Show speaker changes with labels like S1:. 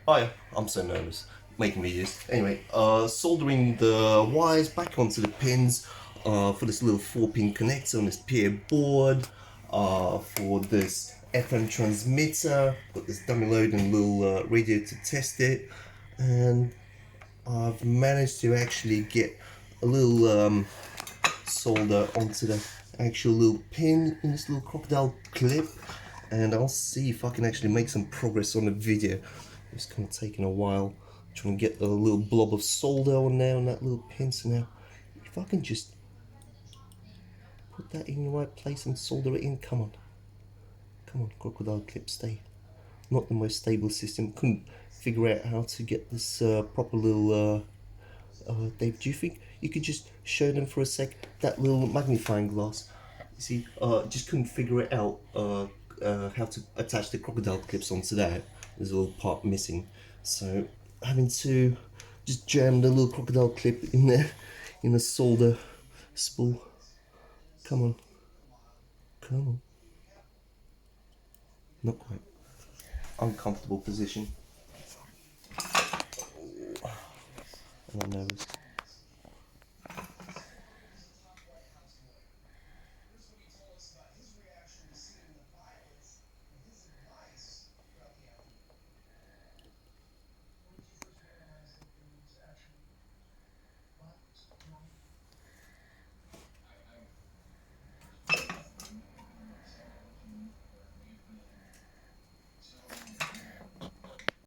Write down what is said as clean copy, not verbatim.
S1: Hi, I'm so nervous making videos. Anyway, soldering the wires back onto the pins for this little 4-pin connector on this PA board, for this FM transmitter, got this dummy load and little radio to test it, and I've managed to actually get a little solder onto the actual little pin in this little crocodile clip, and I'll see if I can actually make some progress on the video. It's kind of taking a while trying to get a little blob of solder on there on that little pin. So now if I can just put that in the right place and solder it in, come on crocodile clip, stay. Not the most stable system, couldn't figure out how to get this proper little Dave, do you think you could just show them for a sec that little magnifying glass? You see, just couldn't figure it out how to attach the crocodile clips onto that. There's a little part missing, so having to just jam the little crocodile clip in there in a solder spool. Come on. Not quite. Uncomfortable position. And I'm nervous.